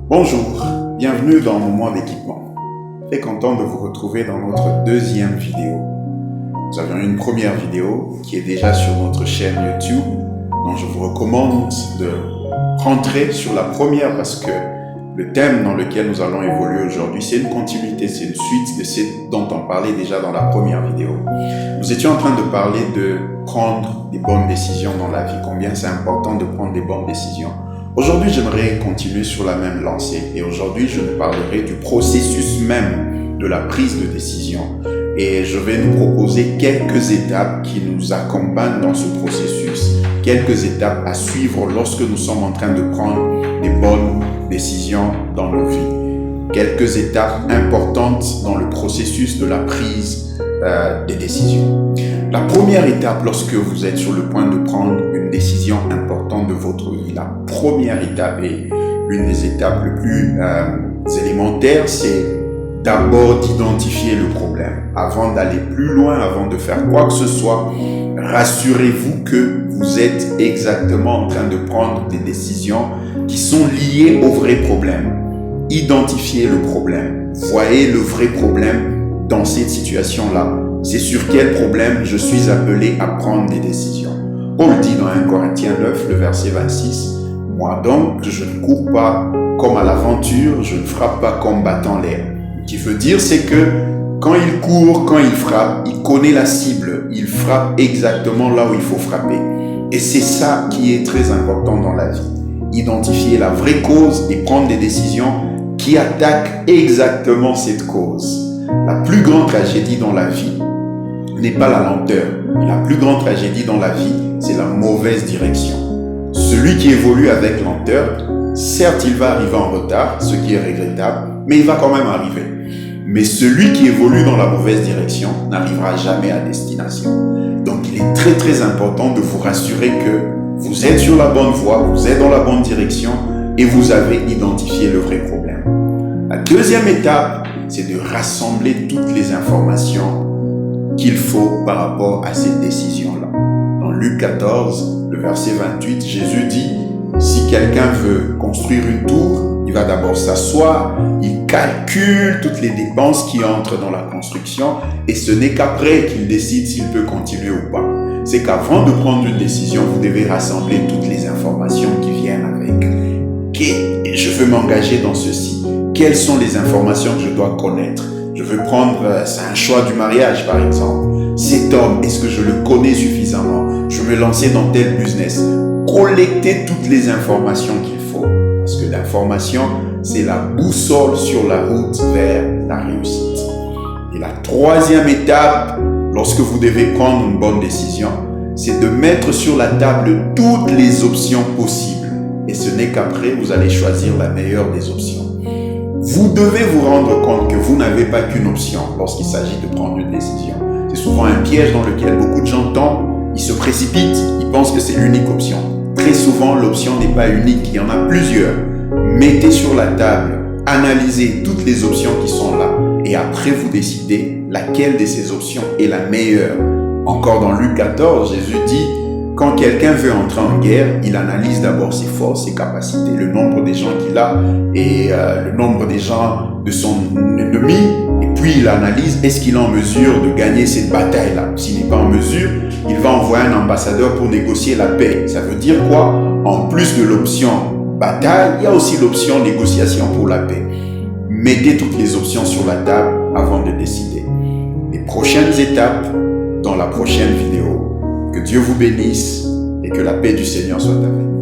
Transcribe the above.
Bonjour, bienvenue dans Moment d'équipement. Très content de vous retrouver dans notre deuxième vidéo. Nous avions une première vidéo qui est déjà sur notre chaîne YouTube, donc je vous recommande de rentrer sur la première parce que le thème dans lequel nous allons évoluer aujourd'hui, c'est une continuité, c'est une suite de ce dont on parlait déjà dans la première vidéo. Nous étions en train de parler de prendre des bonnes décisions dans la vie, combien c'est important de prendre des bonnes décisions. Aujourd'hui, j'aimerais continuer sur la même lancée et aujourd'hui, je vous parlerai du processus même de la prise de décision et je vais nous proposer quelques étapes qui nous accompagnent dans ce processus, quelques étapes à suivre lorsque nous sommes en train de prendre des bonnes décisions dans nos vies, quelques étapes importantes dans le processus de la prise des décisions. La première étape lorsque vous êtes sur le point de prendre une décision importante de votre vie, la première étape et l'une des étapes les plus élémentaires, c'est d'abord d'identifier le problème. Avant d'aller plus loin, avant de faire quoi que ce soit, rassurez-vous que vous êtes exactement en train de prendre des décisions qui sont liées au vrai problème. Identifiez le problème. Voyez le vrai problème dans cette situation-là. C'est sur quel problème je suis appelé à prendre des décisions. Paul dit dans 1 Corinthiens 9, le verset 26, « Moi donc, je ne cours pas comme à l'aventure, je ne frappe pas comme battant l'air. » Ce qui veut dire, c'est que quand il court, quand il frappe, il connaît la cible. Il frappe exactement là où il faut frapper. Et c'est ça qui est très important dans la vie. Identifier la vraie cause et prendre des décisions qui attaquent exactement cette cause. La plus grande tragédie dans la vie n'est pas la lenteur. La plus grande tragédie dans la vie, c'est la mauvaise direction. Celui qui évolue avec lenteur, certes, il va arriver en retard, ce qui est regrettable, mais il va quand même arriver. Mais celui qui évolue dans la mauvaise direction n'arrivera jamais à destination. Donc, il est très très important de vous rassurer que vous êtes sur la bonne voie, vous êtes dans la bonne direction et vous avez identifié le vrai problème. La deuxième étape, c'est de rassembler toutes les informations qu'il faut par rapport à cette décision-là. Dans Luc 14, le verset 28, Jésus dit, si quelqu'un veut construire une tour, il va d'abord s'asseoir, il calcule toutes les dépenses qui entrent dans la construction et ce n'est qu'après qu'il décide s'il peut continuer ou pas. C'est qu'avant de prendre une décision, vous devez rassembler toutes les informations qui viennent avec. Et je veux m'engager dans ceci. Quelles sont les informations que je dois connaître? Je veux prendre, c'est un choix du mariage par exemple. Cet homme, est-ce que je le connais suffisamment? Je veux me lancer dans tel business. Collectez toutes les informations qu'il faut. Parce que l'information, c'est la boussole sur la route vers la réussite. Et la troisième étape, lorsque vous devez prendre une bonne décision, c'est de mettre sur la table toutes les options possibles. Et ce n'est qu'après, vous allez choisir la meilleure des options. Vous devez vous rendre compte que vous n'avez pas qu'une option lorsqu'il s'agit de prendre une décision. C'est souvent un piège dans lequel beaucoup de gens tombent, ils se précipitent, ils pensent que c'est l'unique option. Très souvent, l'option n'est pas unique, il y en a plusieurs. Mettez sur la table, analysez toutes les options qui sont là et après vous décidez laquelle de ces options est la meilleure. Encore dans Luc 14, Jésus dit, quand quelqu'un veut entrer en guerre, il analyse d'abord ses forces, ses capacités, le nombre des gens qu'il a et le nombre des gens de son ennemi. Et puis il analyse, est-ce qu'il est en mesure de gagner cette bataille-là? S'il n'est pas en mesure, il va envoyer un ambassadeur pour négocier la paix. Ça veut dire quoi? En plus de l'option bataille, il y a aussi l'option négociation pour la paix. Mettez toutes les options sur la table avant de décider. Les prochaines étapes dans la prochaine vidéo. Que Dieu vous bénisse et que la paix du Seigneur soit avec vous.